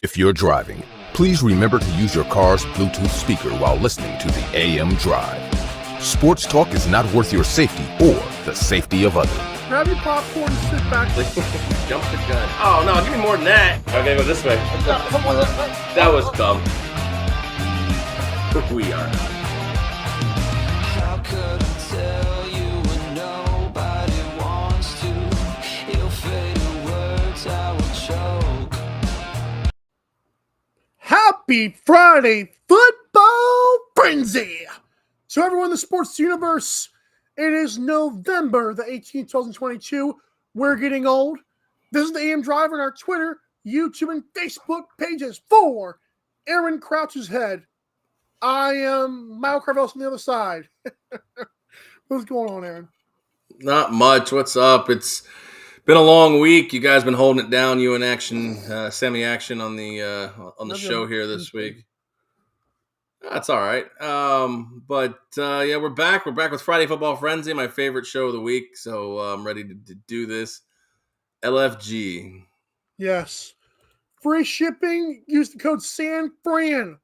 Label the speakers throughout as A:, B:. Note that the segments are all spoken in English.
A: If you're driving, please remember to use your car's Bluetooth speaker while listening to the AM Drive. Sports talk is not worth your safety or the safety of others.
B: Grab your popcorn and sit back.
C: Jump the gun. Oh, no, give me more than that. Okay, go this way. That was dumb. We are.
D: How could I tell you when nobody wants to? You'll fade the words I will choke.
B: Happy Friday football frenzy! So everyone in the sports universe, it is November the 18th, 2022. We're getting old. This is the AM Drive on our Twitter, YouTube, and Facebook pages for Aaron Crouch's head. I am Mile Carvelis on the other side. What's going on, Aaron?
C: Not much. What's up? It's been a long week. You guys been holding it down. You in action, semi-action on the show here this week. That's all right. Yeah, we're back. We're back with Friday Football Frenzy, my favorite show of the week. So I'm ready to do this. LFG.
B: Yes. Free shipping. Use the code SANFRAN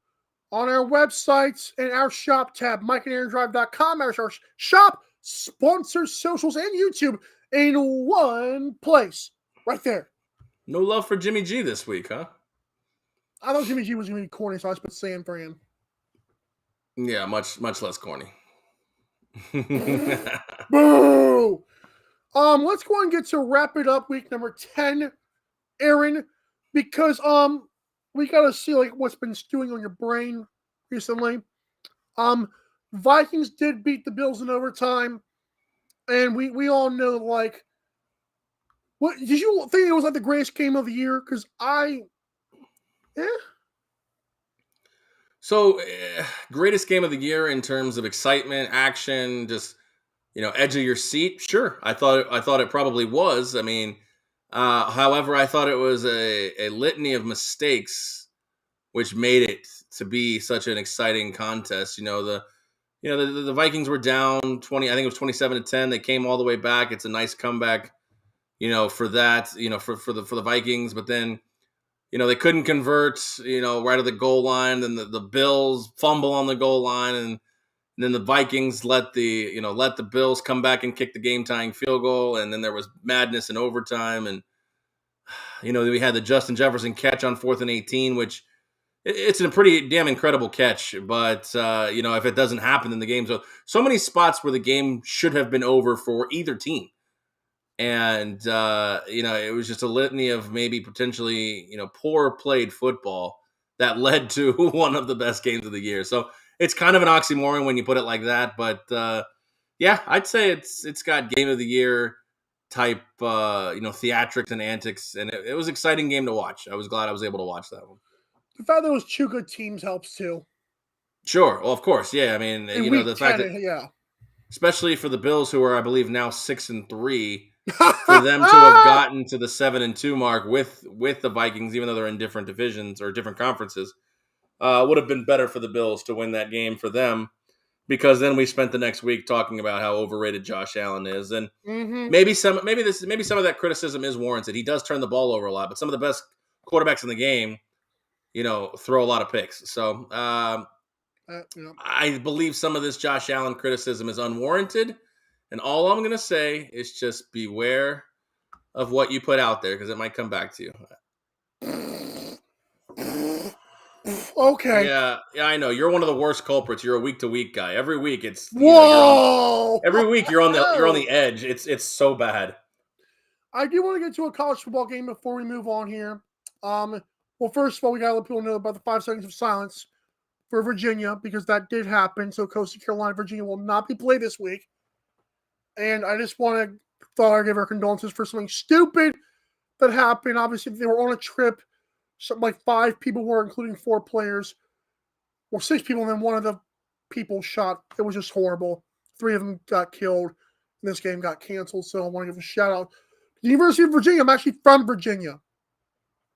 B: on our websites and our shop tab, MikeandAaronDrive.com. Our shop, sponsors, socials, and YouTube in one place. Right there.
C: No love for Jimmy G this week, huh?
B: I thought Jimmy G was going to be corny, so I just put SANFRAN.
C: Yeah, much less corny.
B: Boo! Let's go and get to wrap it up. Week number 10, Aaron, because we gotta see like what's been stewing on your brain recently. Vikings did beat the Bills in overtime, and we all know like what did you think it was like the greatest game of the year? Because
C: So, greatest game of the year in terms of excitement, action, just edge of your seat. Sure, I thought it probably was. I mean, however, I thought it was a litany of mistakes, which made it to be such an exciting contest. The Vikings were down 20. I think it was 27-10. They came all the way back. It's a nice comeback, for that. For the Vikings, but then. They couldn't convert, right at the goal line. Then the Bills fumble on the goal line, and then the Vikings let the Bills come back and kick the game-tying field goal, and then there was madness in overtime. And we had the Justin Jefferson catch on 4th and 18, which it's a pretty damn incredible catch. But if it doesn't happen in the game, so many spots where the game should have been over for either team. And, it was just a litany of maybe potentially, poor played football that led to one of the best games of the year. So it's kind of an oxymoron when you put it like that. But, yeah, I'd say it's got game of the year type, theatrics and antics. And it was an exciting game to watch. I was glad I was able to watch that one.
B: the fact there was two good teams helps too.
C: Sure. Well, of course. Yeah. I mean, the fact that, especially for the Bills, who are, I believe, now 6-3. For them to have gotten to the 7-2 mark with the Vikings, even though they're in different divisions or different conferences, would have been better for the Bills to win that game for them, because then we spent the next week talking about how overrated Josh Allen is, and maybe some of that criticism is warranted. He does turn the ball over a lot, but some of the best quarterbacks in the game, throw a lot of picks. So I believe some of this Josh Allen criticism is unwarranted. And all I'm going to say is just beware of what you put out there, because it might come back to you.
B: Okay.
C: Yeah, I know. You're one of the worst culprits. You're a week-to-week guy. Every week it's
B: whoa.
C: Every week you're on the edge. It's so bad.
B: I do want to get to a college football game before we move on here. Well, first of all, we got to let people know about the 5 seconds of silence for Virginia, because that did happen. So Coastal Carolina, Virginia will not be played this week. And I just thought I'd give our condolences for something stupid that happened. Obviously, they were on a trip. Something like 5 people were, including 4 players. Well, 6 people, and then one of the people shot. It was just horrible. 3 of them got killed. And this game got canceled. So I want to give a shout out to the University of Virginia. I'm actually from Virginia.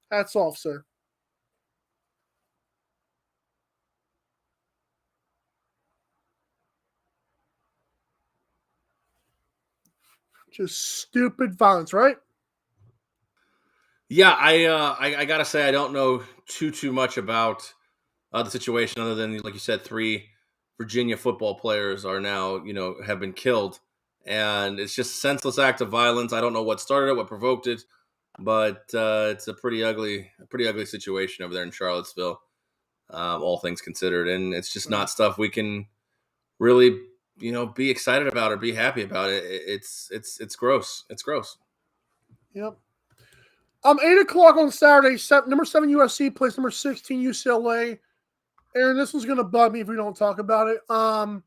B: Hats off, sir. Just stupid violence, right?
C: Yeah, I gotta say I don't know too much about the situation other than, like you said, 3 Virginia football players are now, have been killed, and it's just a senseless act of violence. I don't know what started it, what provoked it, but it's a pretty ugly situation over there in Charlottesville, all things considered, and it's just not stuff we can really, be excited about or be happy about. It's gross. It's gross.
B: Yep. 8:00 on Saturday. Number 7 USC plays number 16 UCLA. Aaron, this one's gonna bug me if we don't talk about it. I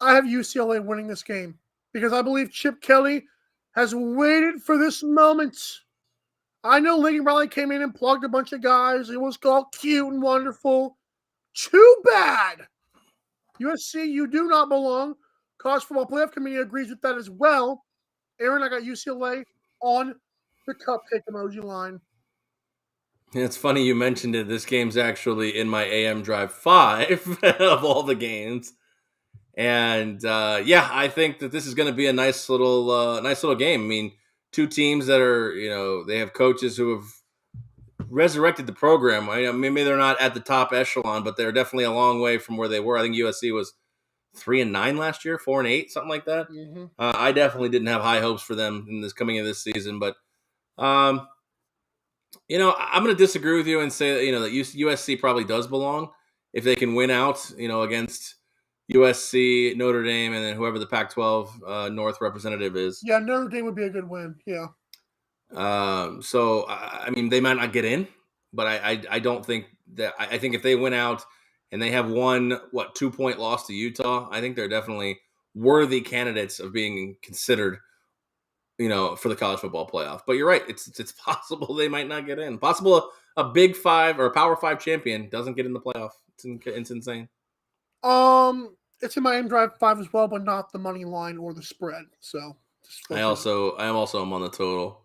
B: have UCLA winning this game because I believe Chip Kelly has waited for this moment. I know Lincoln Riley came in and plugged a bunch of guys. It was all cute and wonderful. Too bad. USC, you do not belong. College Football Playoff Committee agrees with that as well. Aaron, I got UCLA on the cupcake emoji line.
C: It's funny you mentioned it. This game's actually in my AM Drive 5 of all the games. And I think that this is going to be a nice little game. I mean, 2 teams that are, they have coaches who have resurrected the program. Maybe they're not at the top echelon, but they're definitely a long way from where they were. I think USC was 3-9 last year, 4-8, something like that.
B: Mm-hmm.
C: I definitely didn't have high hopes for them in this coming in this season, but I'm going to disagree with you and say that, that USC probably does belong if they can win out, against USC, Notre Dame, and then whoever the Pac-12 North representative is.
B: Yeah, Notre Dame would be a good win. Yeah.
C: So they might not get in, but I don't think that. I think if they win out and they have one 2-point loss to Utah, I think they're definitely worthy candidates of being considered, for the college football playoff. But you're right; it's possible they might not get in. Possible a Big 5 or a Power 5 champion doesn't get in the playoff. It's insane.
B: It's in my AM Drive 5 as well, but not the money line or the spread. So
C: I am also on the total.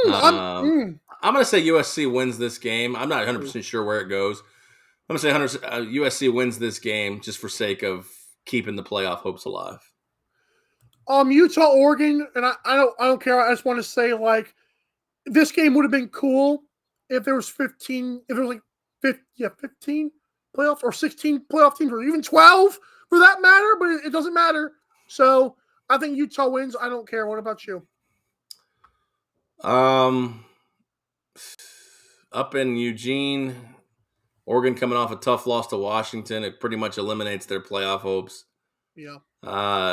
B: I'm
C: going to say USC wins this game. I'm not 100% sure where it goes. I'm going to say USC wins this game just for sake of keeping the playoff hopes alive.
B: Utah, Oregon, and I don't care. I just want to say, this game would have been cool if there was 15, if there was 15 playoff or 16 playoff teams, or even 12 for that matter, but it doesn't matter. So I think Utah wins. I don't care. What about you?
C: Up in Eugene, Oregon coming off a tough loss to Washington, it pretty much eliminates their playoff hopes.
B: Yeah.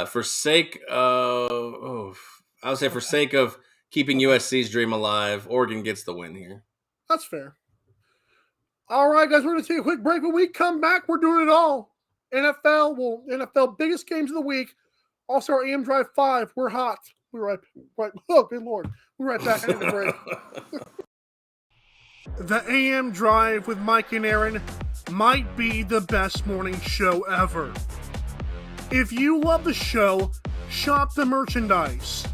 C: For sake of keeping USC's dream alive, Oregon gets the win here.
B: That's fair. All right, guys, we're going to take a quick break. When we come back, we're doing it all. NFL biggest games of the week. Also, our AM Drive 5. We're hot. We're right. Oh, good Lord. We're right back into the break. The AM Drive with Mike and Aaron might be the best morning show ever. If you love the show, shop the merchandise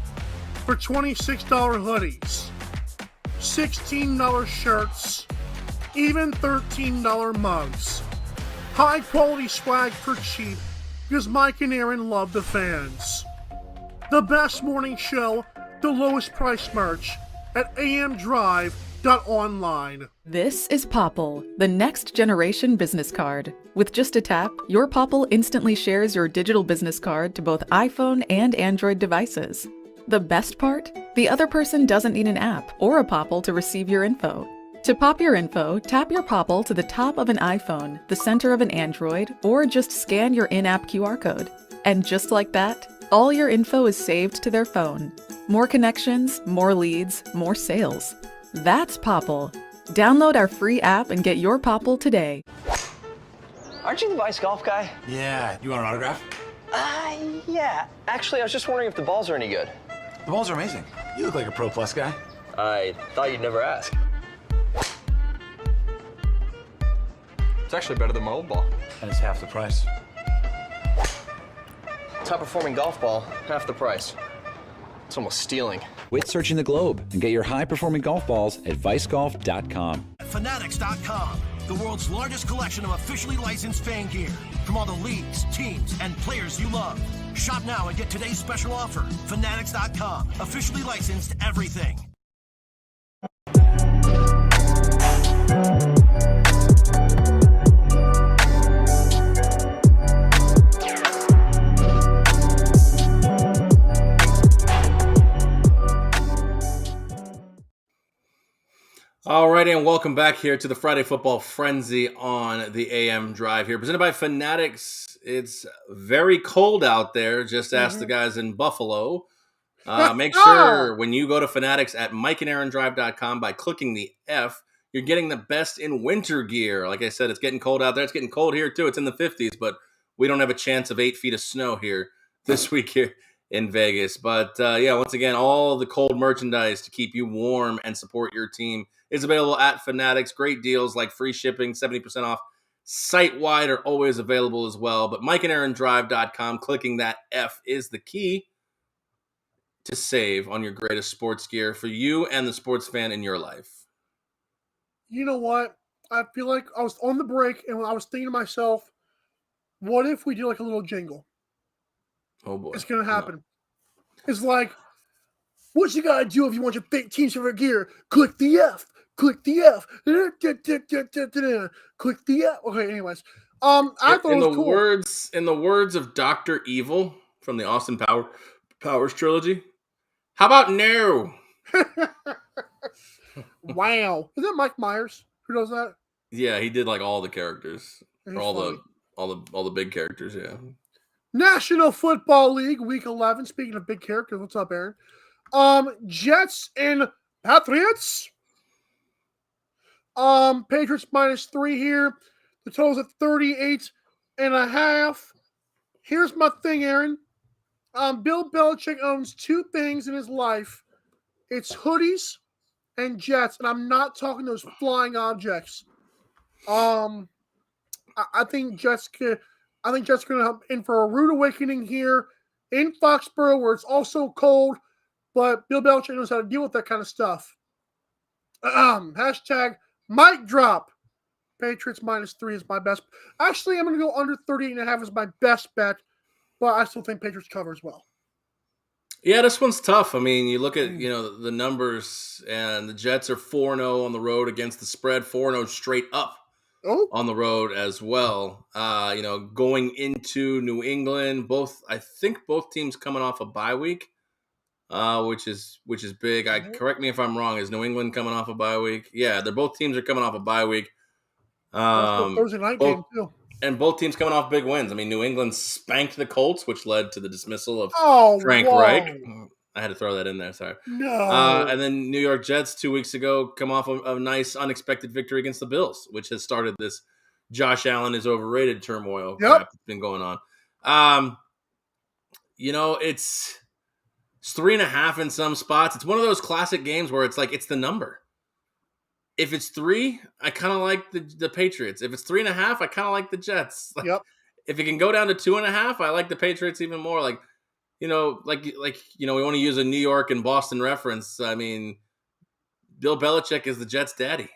B: for $26 hoodies, $16 shirts, even $13 mugs. High quality swag for cheap because Mike and Aaron love the fans. The best morning show, the lowest price merch at amdrive.online.
E: This is Popple, the next generation business card. With just a tap, your Popple instantly shares your digital business card to both iPhone and Android devices. The best part? The other person doesn't need an app or a Popple to receive your info. To pop your info, tap your Popple to the top of an iPhone, the center of an Android, or just scan your in-app QR code. And just like that, all your info is saved to their phone. More connections, more leads, more sales. That's Popple. Download our free app and get your Popple today.
F: Aren't you the Vice Golf guy?
G: Yeah. You want an autograph?
F: Yeah. Actually, I was just wondering if the balls are any good.
G: The balls are amazing. You look like a Pro Plus guy.
F: I thought you'd never ask. It's actually better than my old ball.
G: And it's half the price.
F: Top performing golf ball, half the price. It's almost stealing.
H: Quit searching the globe and get your high-performing golf balls at vicegolf.com.
I: Fanatics.com, the world's largest collection of officially licensed fan gear from all the leagues, teams, and players you love. Shop now and get today's special offer. Fanatics.com, officially licensed everything.
C: All right, and welcome back here to the Friday Football Frenzy on the AM Drive here, presented by Fanatics. It's very cold out there. Just ask the guys in Buffalo. Make sure when you go to Fanatics at mikeandaarondrive.com by clicking the F, you're getting the best in winter gear. Like I said, it's getting cold out there. It's getting cold here too. It's in the 50s, but we don't have a chance of 8 feet of snow here this week here in Vegas. But yeah, once again, all the cold merchandise to keep you warm and support your team is available at Fanatics. Great deals like free shipping, 70% off site-wide are always available as well. But mikeandaarondrive.com, clicking that F is the key to save on your greatest sports gear for you and the sports fan in your life.
B: You know what? I feel like I was on the break and I was thinking to myself, what if we do like a little jingle?
C: Oh boy.
B: It's going to happen. No. It's like, what you got to do if you want your fake team's favorite gear? Click the F. Click the F. Click the F. Okay, anyways. I thought it was cool.
C: In the words of Dr. Evil from the Austin Powers trilogy, how about no?
B: Wow. Is that Mike Myers who does that?
C: Yeah, he did like all the characters. Or all the big characters, yeah.
B: National Football League, Week 11. Speaking of big characters, what's up, Aaron? Jets and Patriots. Patriots -3 here. The total's at 38.5. Here's my thing, Aaron. Bill Belichick owns 2 things in his life. It's hoodies and jets, and I'm not talking those flying objects. I think Jets going to have in for a rude awakening here in Foxborough, where it's also cold, but Bill Belichick knows how to deal with that kind of stuff. Hashtag mic drop. Patriots -3 is my best. Actually, I'm going to go under 38.5 is my best bet, but I still think Patriots cover as well.
C: Yeah, this one's tough. I mean, you look at, the numbers, and the Jets are 4-0 on the road against the spread, 4-0 straight up on the road as well. Going into New England, I think both teams coming off a bye week, which is big. Correct me if I'm wrong. Is New England coming off a bye week? Yeah, both teams are coming off a bye week.
B: Thursday night game too.
C: And both teams coming off big wins. I mean, New England spanked the Colts, which led to the dismissal of Frank Reich. I had to throw that in there, sorry.
B: No.
C: And then New York Jets 2 weeks ago come off a nice, unexpected victory against the Bills, which has started this Josh Allen is overrated turmoil that's been going on. It's 3.5 in some spots. It's one of those classic games where it's like it's the number. If it's 3, I kind of like the Patriots. If it's 3.5, I kind of like the Jets. If it can go down to 2.5, I like the Patriots even more. We want to use a New York and Boston reference. I mean, Bill Belichick is the Jets' daddy.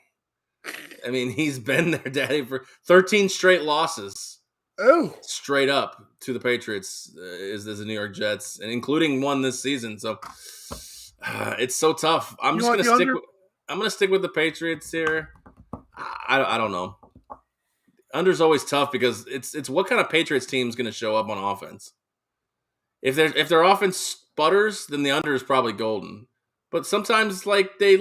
C: I mean, he's been their daddy for 13 straight losses.
B: Oh,
C: straight up to the Patriots is the New York Jets, and including one this season. So it's so tough. I'm just going to stick. I'm going to stick with the Patriots here. I don't know. Under's always tough because it's what kind of Patriots team is going to show up on offense. If their offense sputters, then the under is probably golden. But sometimes they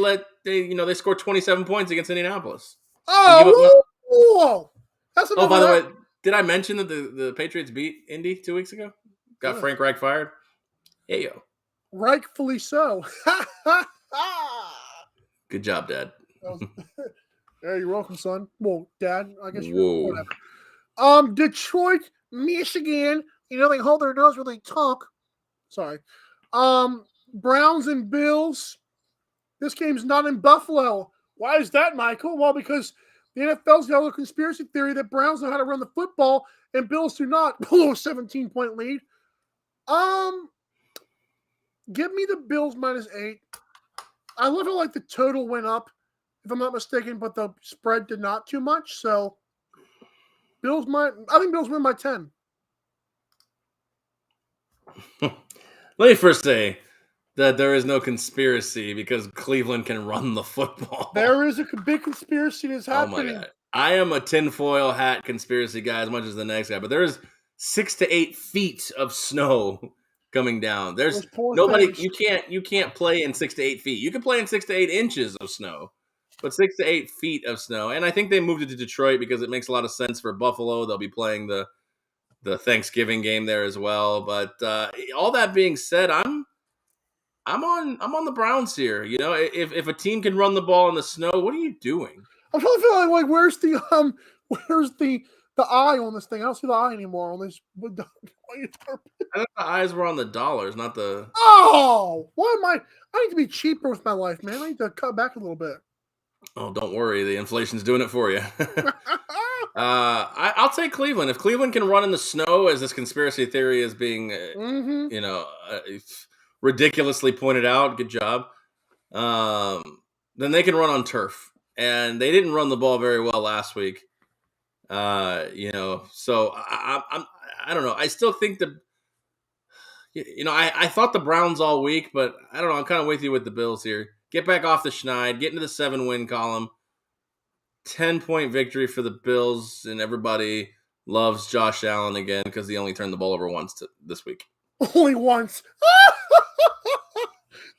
C: score 27 points against Indianapolis.
B: Whoa! That's
C: by the way, did I mention that the Patriots beat Indy 2 weeks ago? Got Frank Reich fired. Hey yo.
B: Rightfully so.
C: Good job, Dad.
B: Yeah, you're welcome, son. Well, Dad, I guess you're whatever. Detroit, Michigan. They hold their nose when they talk. Sorry. Browns and Bills. This game's not in Buffalo. Why is that, Michael? Well, because the NFL's got a conspiracy theory that Browns know how to run the football and Bills do not. Below a 17-point lead. Give me the Bills -8. I love how the total went up, if I'm not mistaken, but the spread did not too much. So I think Bills win by 10.
C: Let me first say that there is no conspiracy because Cleveland can run the football.
B: There is a big conspiracy that's
C: Oh my
B: happening.
C: god. I am a tinfoil hat conspiracy guy as much as the next guy, but there is 6 to 8 feet of snow coming down. There's
B: Those poor
C: nobody
B: things.
C: you can't play in 6 to 8 feet. You can play in 6 to 8 inches of snow, but 6 to 8 feet of snow. And I think they moved it to Detroit because it makes a lot of sense for Buffalo. They'll be playing the Thanksgiving game there as well. But all that being said, I'm on the Browns here. You know, if a team can run the ball in the snow, what are you doing?
B: I'm trying to feel like where's the eye on this thing? I don't see the eye anymore on this.
C: I thought the eyes were on the dollars, not the.
B: Oh, why am I need to be cheaper with my life, man. I need to cut back a little bit.
C: Oh, don't worry, the inflation's doing it for you. I'll take Cleveland. If Cleveland can run in the snow, as this conspiracy theory is being, ridiculously pointed out, good job. Then they can run on turf, and they didn't run the ball very well last week. So I don't know. I still think I thought the Browns all week, but I don't know. I'm kind of with you with the Bills here. Get back off the schneid, get into the 7-win column. 10-point victory for the Bills, and everybody loves Josh Allen again because he only turned the ball over once this week.
B: Only once.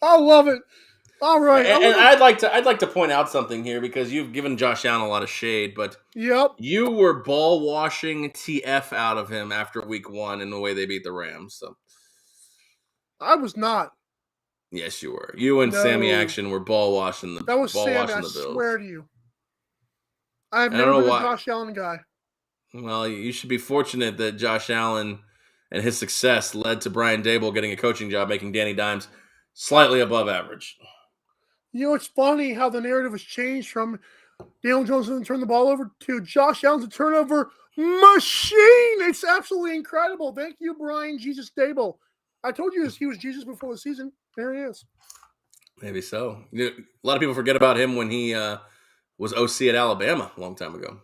B: I love it. All right.
C: And I'd like to point out something here because you've given Josh Allen a lot of shade, but you were ball washing TF out of him after week 1 in the way they beat the Rams. So
B: I was not.
C: Yes, you were. You and Sammy Action were ball washing the
B: That was
C: ball
B: Sammy,
C: washing
B: I
C: the Bills.
B: swear to you. I've never been a Josh Allen guy.
C: Well, you should be fortunate that Josh Allen and his success led to Brian Daboll getting a coaching job, making Danny Dimes slightly above average.
B: You know, it's funny how the narrative has changed from Daniel Jones to turn the ball over to Josh Allen's a turnover machine. It's absolutely incredible. Thank you, Brian Jesus Daboll. I told you he was Jesus before the season. There he is.
C: Maybe so. A lot of people forget about him when he was OC at Alabama a long time ago.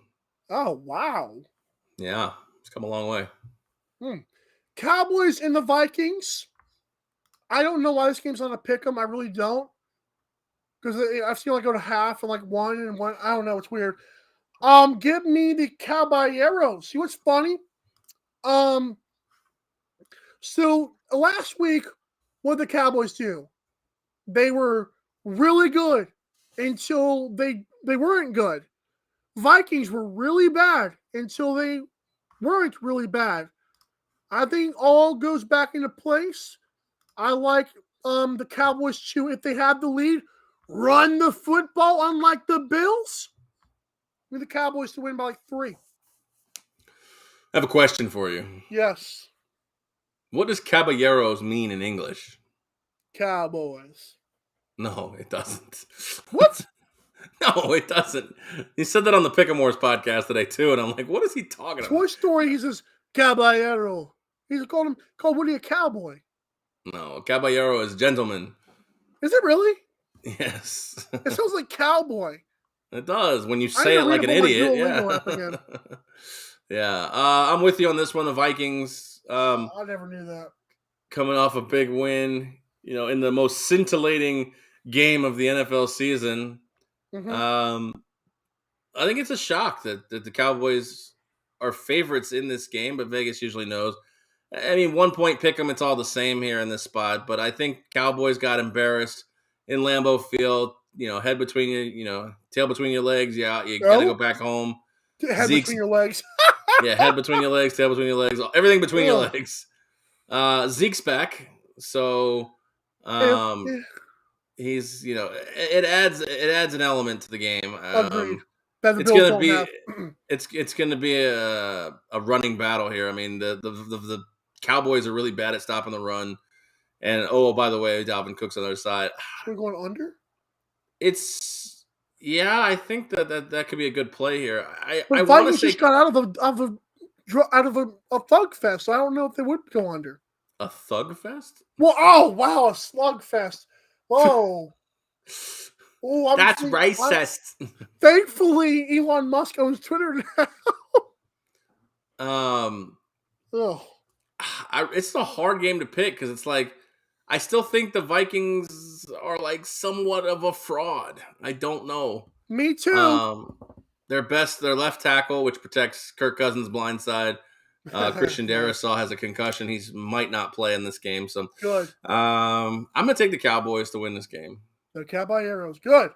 B: Oh, wow.
C: Yeah, it's come a long way.
B: Cowboys and the Vikings. I don't know why this game's on a pick 'em. I really don't. Because I've seen go to half and 1 and 1. I don't know. It's weird. Give me the Caballeros. See what's funny? So last week, what did the Cowboys do? They were really good until they weren't good. Vikings were really bad until they weren't really bad. I think all goes back into place. I like the Cowboys to, if they have the lead, run the football, unlike the Bills. With the Cowboys to win by 3.
C: I have a question for you.
B: Yes.
C: What does caballeros mean in English?
B: Cowboys.
C: No, it doesn't.
B: What?
C: No, it doesn't. He said that on the Pick'em podcast today too, and I'm like, what is he talking about?
B: Toy Story, he says Caballero. He's called Woody a cowboy.
C: No, caballero is gentleman.
B: Is it really?
C: Yes.
B: It sounds like cowboy.
C: It does when you say it like an idiot. Yeah. Yeah. I'm with you on this one. The Vikings.
B: I never knew that.
C: Coming off a big win, in the most scintillating game of the NFL season.
B: Mm-hmm.
C: I think it's a shock that the Cowboys are favorites in this game, but Vegas usually knows. I mean, 1 point pick 'em, it's all the same here in this spot, but I think Cowboys got embarrassed in Lambeau Field. Head between your, tail between your legs. Yeah, you got to go back home.
B: Head between your legs.
C: Yeah, head between your legs, tail between your legs, everything between your legs. Zeke's back, so he's it adds an element to the game.
B: Agreed.
C: It's gonna be a running battle here. I mean, the Cowboys are really bad at stopping the run, and by the way, Dalvin Cook's on the other side.
B: We're going under.
C: I think that could be a good play here. I
B: want to say just got out of a thug fest. So I don't know if they would go under.
C: A thug fest?
B: Well, oh wow, a slug fest. Whoa.
C: That's racist.
B: Thankfully, Elon Musk owns Twitter now.
C: I it's a hard game to pick because it's like I still think the Vikings are like somewhat of a fraud. I don't know.
B: Me too.
C: Their left tackle, which protects Kirk Cousins' blind side. Christian Darrisaw has a concussion. He might not play in this game. So
B: Good.
C: I'm gonna take the Cowboys to win this game.
B: The Caballeros. Good.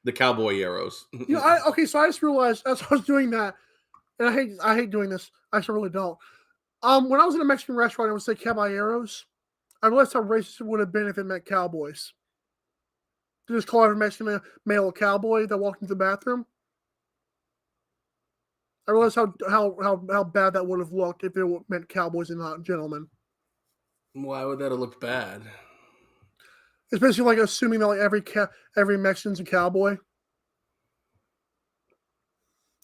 C: The Cowboy Arrows.
B: So I just realized as I was doing that, and I hate doing this. I actually really don't. When I was in a Mexican restaurant, I would say Caballeros. I realized how racist it would have been if it meant Cowboys. To just call every Mexican male a cowboy that walked into the bathroom. I realized how bad that would have looked if it meant Cowboys and not gentlemen.
C: Why would that have looked bad?
B: It's basically like assuming that like every Mexican's a cowboy.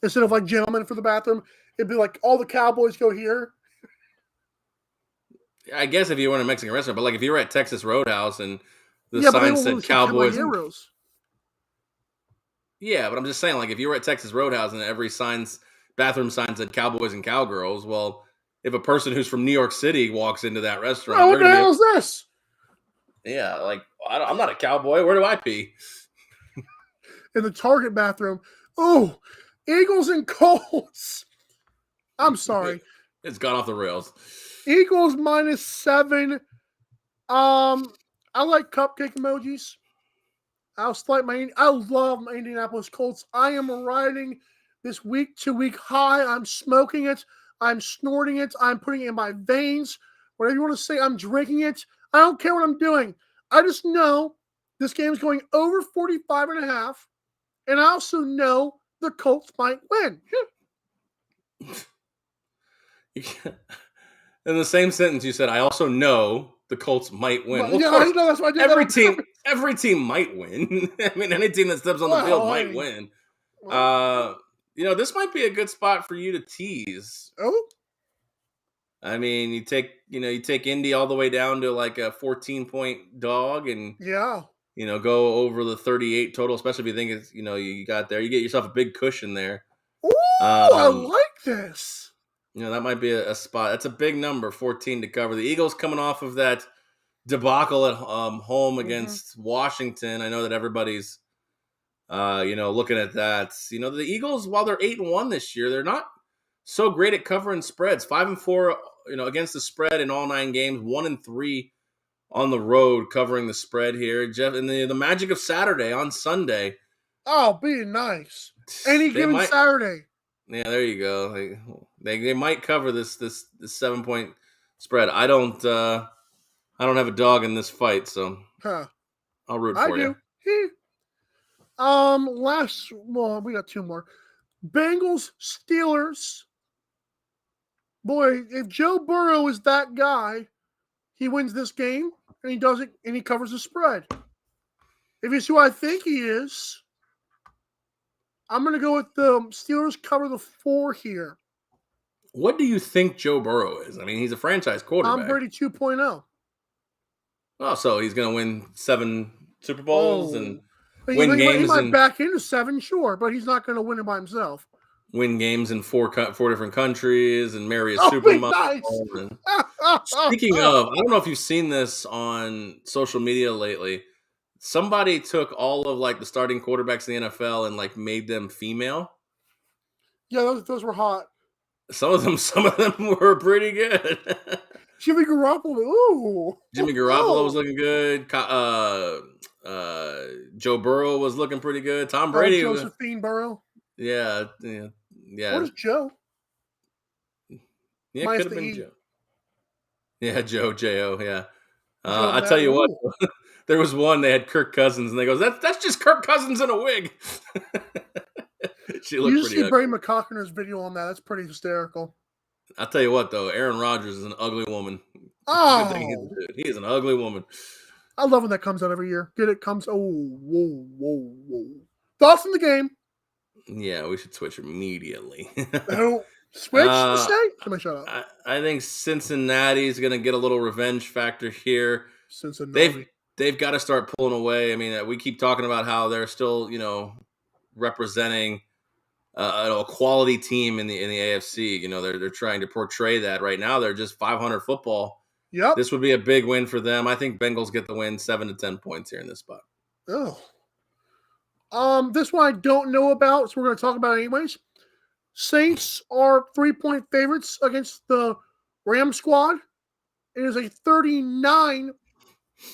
B: Instead of like gentlemen for the bathroom, it'd be like all the cowboys go here.
C: I guess if you were in a Mexican restaurant, but like if you were at Texas Roadhouse and the
B: Yeah,
C: sign said Cowboys.
B: Caballeros.
C: Yeah, but I'm just saying, like if you were at Texas Roadhouse and every bathroom sign said Cowboys and Cowgirls, well, if a person who's from New York City walks into that restaurant,
B: Oh, what the hell is this?
C: Yeah, like I'm not a cowboy. Where do I pee?
B: In the Target bathroom. Oh, Eagles and Colts. I'm sorry.
C: It's gone off the rails.
B: Eagles -7. I like cupcake emojis. I love my Indianapolis Colts. I am riding this week-to-week high. I'm smoking it. I'm snorting it. I'm putting it in my veins. Whatever you want to say, I'm drinking it. I don't care what I'm doing. I just know this game is going over 45.5. And I also know the Colts might win.
C: In the same sentence, you said, "I also know the Colts might win."
B: Well, yeah, I know that's why I did
C: every team might win. I mean, any team that steps on the field might win. This might be a good spot for you to tease.
B: Oh,
C: I mean, you take Indy all the way down to like a 14-point dog, and go over the 38 total. Especially if you think it's you got there, you get yourself a big cushion there.
B: Ooh, I like this.
C: That might be a spot. That's a big number, 14 to cover. The Eagles coming off of that debacle at home against Washington. I know that everybody's, looking at that. The Eagles, while they're 8-1 this year, they're not so great at covering spreads. 5-4, against the spread in all 9 games. 1-3 on the road covering the spread here. Jeff, and the magic of Saturday on Sunday.
B: Oh, being nice. Any given Saturday.
C: Yeah, there you go. They might cover this 7-point spread. I don't have a dog in this fight, so I'll root for you.
B: We got 2 more. Bengals, Steelers. Boy, if Joe Burrow is that guy, he wins this game and he does it and he covers the spread. If he's who I think he is, I'm going to go with the Steelers cover the 4 here.
C: What do you think Joe Burrow is? I mean, he's a franchise quarterback.
B: I'm Brady 2.0.
C: Oh, so he's going to win 7 Super Bowls and win
B: games. He might
C: and
B: back into 7, sure, but he's not going to win it by himself.
C: Win games in 4 different countries and marry a supermodel. Nice. Speaking of, I don't know if you've seen this on social media lately. Somebody took all of like the starting quarterbacks in the NFL and like made them female.
B: Yeah, those were hot.
C: Some of them were pretty good.
B: Jimmy Garoppolo, ooh.
C: Jimmy Garoppolo was looking good. Joe Burrow was looking pretty good. Tom Brady,
B: Josephine Burrow.
C: Yeah.
B: What is Joe?
C: Yeah, it could have been Joe. Yeah, J-O. Yeah. I tell you what. There was one, they had Kirk Cousins, and they go, that's just Kirk Cousins in a wig. She looked
B: you
C: pretty
B: see Brady McCockner's video on that. That's pretty hysterical.
C: I'll tell you what, though. Aaron Rodgers is an ugly woman.
B: Oh.
C: He is an ugly woman.
B: I love when that comes out every year. Whoa. Thoughts on the game?
C: Yeah, we should switch immediately.
B: No. Switch? Somebody shut up.
C: I think Cincinnati's going to get a little revenge factor here.
B: Cincinnati.
C: They've got to start pulling away. I mean, we keep talking about how they're still, representing, a quality team in the AFC. You know, they're trying to portray that right now. They're just 500 football.
B: Yep.
C: This would be a big win for them. I think Bengals get the win, 7 to 10 points here in this spot.
B: Oh. This one I don't know about, so we're going to talk about it anyways. Saints are 3-point favorites against the Rams squad. It is a 39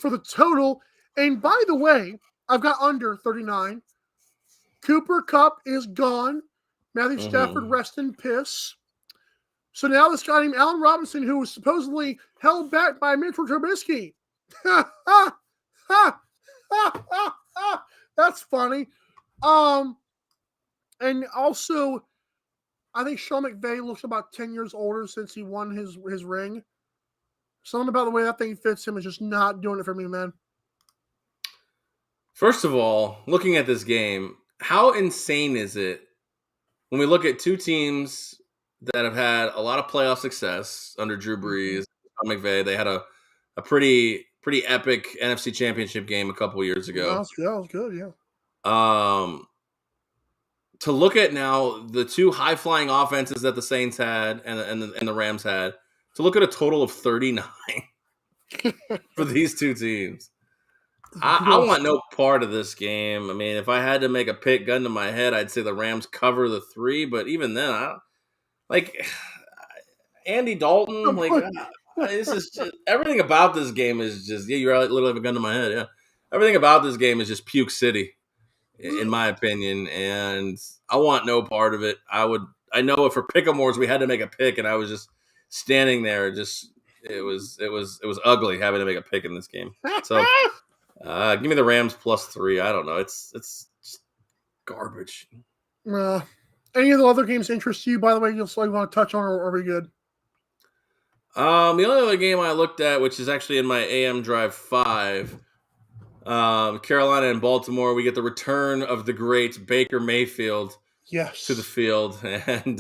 B: for the total. And by the way, I've got under 39. Cooper Kupp is gone. Matthew Stafford rest in piss. So now this guy named Allen Robinson, who was supposedly held back by Mitchell Trubisky. That's funny. And also, I think Sean McVay looks about 10 years older since he won his ring. Something about the way that thing fits him is just not doing it for me, man.
C: First of all, looking at this game, how insane is it when we look at two teams that have had a lot of playoff success under Drew Brees, Sean McVay? They had a pretty epic NFC Championship game a couple years ago.
B: That was good, yeah.
C: To look at now the two high-flying offenses that the Saints had and the Rams had, to look at a total of 39 for these two teams. I want no part of this game. I mean, if I had to make a pick, gun to my head, I'd say the Rams cover the 3. But even then, Andy Dalton, this is just, everything about this game is just, you literally have a gun to my head. Yeah, everything about this game is just puke city, in my opinion, and I want no part of it. I know if for Pick'em Wars we had to make a pick, and I was just standing there, it was ugly having to make a pick in this game. So. Give me the Rams +3. I don't know. It's just garbage.
B: Any of the other games interest you, by the way, you want to touch on, or are we good?
C: The only other game I looked at, which is actually in my AM Drive 5, Carolina and Baltimore, we get the return of the great Baker Mayfield to the field. And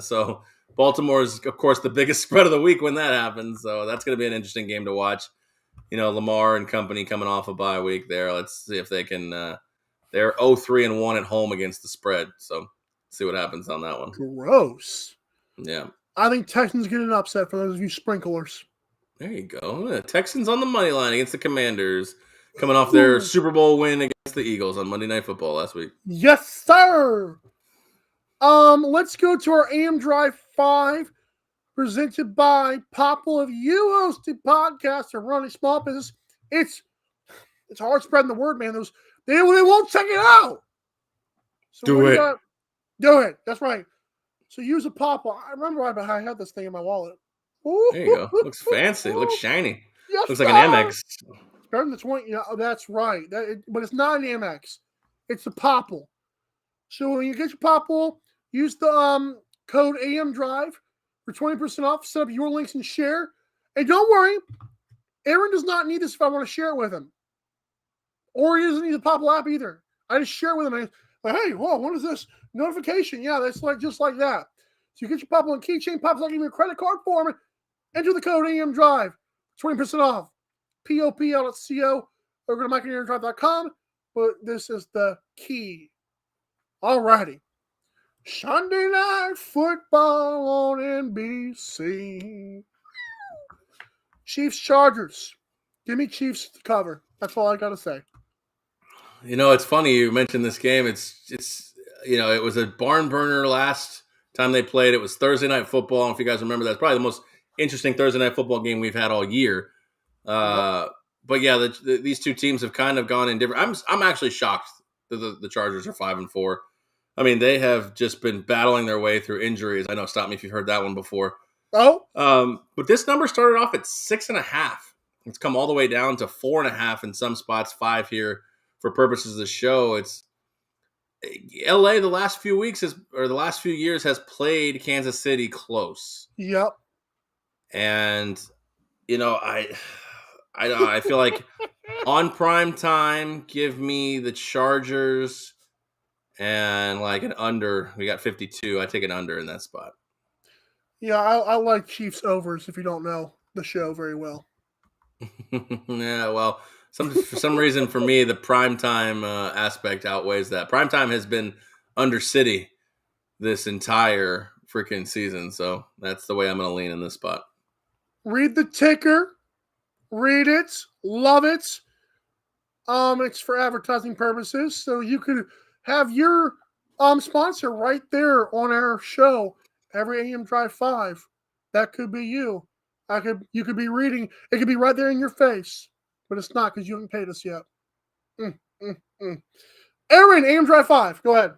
C: so Baltimore is, of course, the biggest spread of the week when that happens. So that's going to be an interesting game to watch. You know, Lamar and company coming off a bye week there. Let's see if they can they're 0-3-1 at home against the spread. So see what happens on that one.
B: Gross.
C: Yeah.
B: I think Texans get an upset for those of you sprinklers.
C: There you go. The Texans on the money line against the Commanders, coming off their Super Bowl win against the Eagles on Monday Night Football last week.
B: Yes, sir. Let's go to our AM Drive 5. Presented by Popple of You Hosted Podcast and Running Small Business. It's hard spreading the word, man. They won't check it out. So
C: do it.
B: Do it. That's right. So use a Popple. I remember I had this thing in my wallet.
C: There you go. Looks fancy. Looks shiny.
B: Yes,
C: looks like an Amex.
B: It's better than the 20. Yeah, that's right. But it's not an Amex. It's a Popple. So when you get your Popple, use the code AM Drive. For 20% off, set up your links and share. And don't worry, Aaron does not need this if I want to share it with him. Or he doesn't need the Popple app either. I just share it with him. And I'm like, hey, whoa, what is this? Notification. Yeah, that's just like that. So you get your Popple and keychain, Popple's like, give you a credit card form. Enter the code AM Drive. 20% off. POPL.co or go to MikeandAaronDrive.com. But this is the key. All righty. Sunday Night Football on NBC. Chiefs Chargers. Give me Chiefs to cover. That's all I got to say.
C: You know, it's funny you mentioned this game. It's it was a barn burner last time they played. It was Thursday Night Football. I don't know if you guys remember that. It's probably the most interesting Thursday Night Football game we've had all year. But yeah, these two teams have kind of gone in different. I'm actually shocked that the Chargers are 5-4. I mean, they have just been battling their way through injuries. I know, stop me if you've heard that one before.
B: Oh.
C: But this number started off at 6.5. It's come all the way down to 4.5 in some spots, 5 here for purposes of the show. It's LA the last few years has played Kansas City close.
B: Yep.
C: And I feel like on prime time, give me the Chargers. And like an under, we got 52. I take an under in that spot.
B: Yeah, I like Chiefs overs if you don't know the show very well.
C: Yeah, well, for some reason for me, the primetime aspect outweighs that. Primetime has been under City this entire freaking season. So that's the way I'm going to lean in this spot.
B: Read the ticker. Read it. Love it. It's for advertising purposes, so you could have your sponsor right there on our show every AM Drive 5. That could be you. You could be reading. It could be right there in your face, but it's not because you haven't paid us yet. Aaron, AM Drive 5. Go ahead.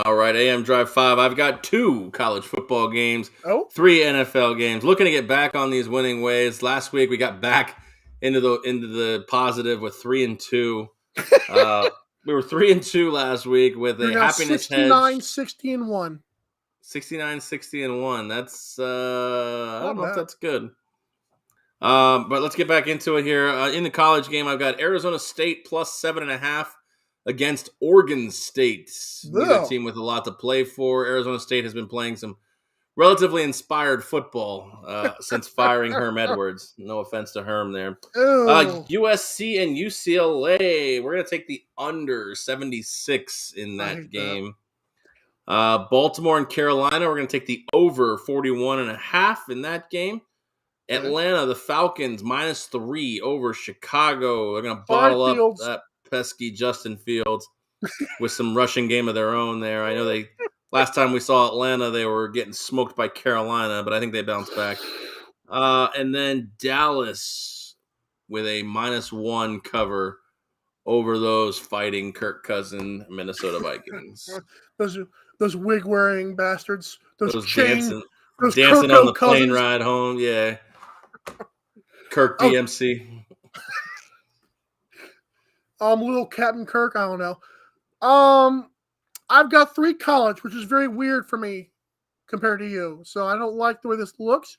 C: All right, AM Drive 5. I've got 2 college football games,
B: Oh,
C: 3 NFL games. Looking to get back on these winning ways. Last week we got back into the positive with 3-2. We were 3-2 last week with a happiness
B: 69,
C: hedge.
B: 60-1.
C: 69, 60-1. That's I don't know if
B: bad.
C: that's good. But let's get back into it here. In the college game, I've got Arizona State plus 7.5 against Oregon State. Neither
B: Ew.
C: team with a lot to play for. Arizona State has been playing some relatively inspired football since firing Herm Edwards. No offense to Herm there.
B: Ew.
C: USC and UCLA. We're going to take the under 76 in
B: I
C: that
B: hate
C: game. Baltimore and Carolina, we're going to take the over 41.5 in that game.
B: Okay.
C: Atlanta, the Falcons, -3 over Chicago. They're going to
B: All right,
C: bottle up
B: Fields.
C: that pesky Justin Fields with some rushing game of their own there. I know last time we saw Atlanta, they were getting smoked by Carolina, but I think they bounced back. And then Dallas with a -1 cover over those fighting Kirk Cousin Minnesota Vikings.
B: Those wig wearing bastards. Those
C: dancing
B: those
C: on
B: Kirko
C: the plane
B: Cousins.
C: ride home. Yeah. Kirk
B: Oh.
C: DMC.
B: Little Captain Kirk. I don't know. I've got 3 college, which is very weird for me compared to you. So I don't like the way this looks.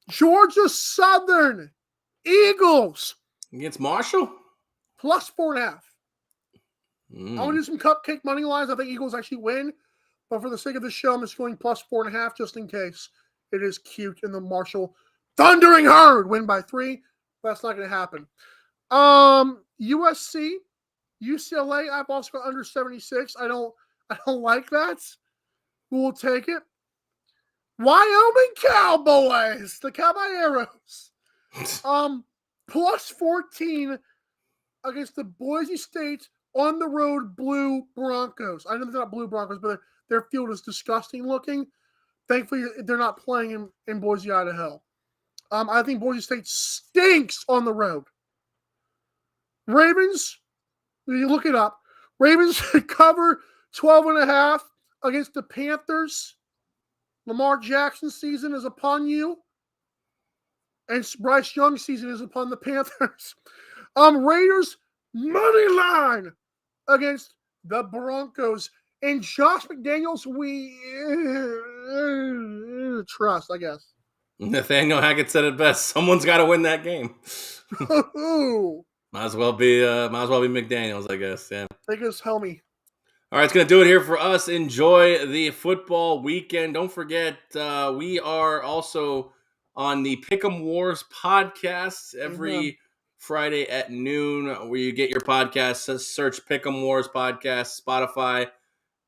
B: Georgia Southern Eagles
C: Against Marshall?
B: plus 4.5. I want to do some cupcake money lines. I think Eagles actually win, but for the sake of the show, I'm just going plus 4.5 just in case. It is cute in the Marshall Thundering Herd win by 3. That's not going to happen. USC, UCLA. I've also got under 76. I don't like that. We'll take it. Wyoming Cowboys, the Caballeros, plus 14 against the Boise State on the road Blue Broncos. I know they're not Blue Broncos, but their field is disgusting looking. Thankfully, they're not playing in Boise, Idaho. I think Boise State stinks on the road. Ravens, you look it up. Ravens cover 12.5 against the Panthers. Lamar Jackson's season is upon you. And Bryce Young's season is upon the Panthers. Raiders money line against the Broncos. And Josh McDaniels, we trust, I guess.
C: Nathaniel Hackett said it best. Someone's got to win that game. Might as well be McDaniels, I guess. Yeah.
B: Take us, Helmy.
C: All right, it's going to do it here for us. Enjoy the football weekend. Don't forget, we are also on the Pick'em Wars podcast every Friday at noon, where you get your podcasts. Search Pick'em Wars podcast, Spotify,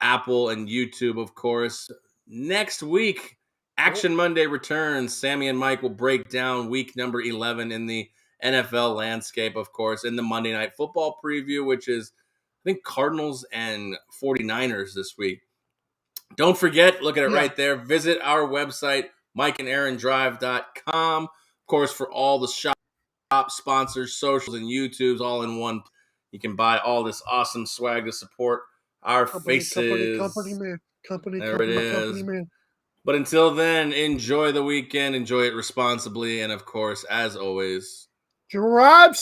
C: Apple, and YouTube, of course. Next week, Action Monday returns. Sammy and Mike will break down week number 11 in the NFL landscape, of course, in the Monday Night Football preview, which is, I think, Cardinals and 49ers this week. Don't forget, look at it right there. Visit our website, mikeandaarondrive.com. Of course, for all the shop sponsors, socials, and YouTubes all in one. You can buy all this awesome swag to support our faces.
B: Company,
C: there it is.
B: company, man.
C: But until then, enjoy the weekend, enjoy it responsibly, and of course, as always,
B: Drive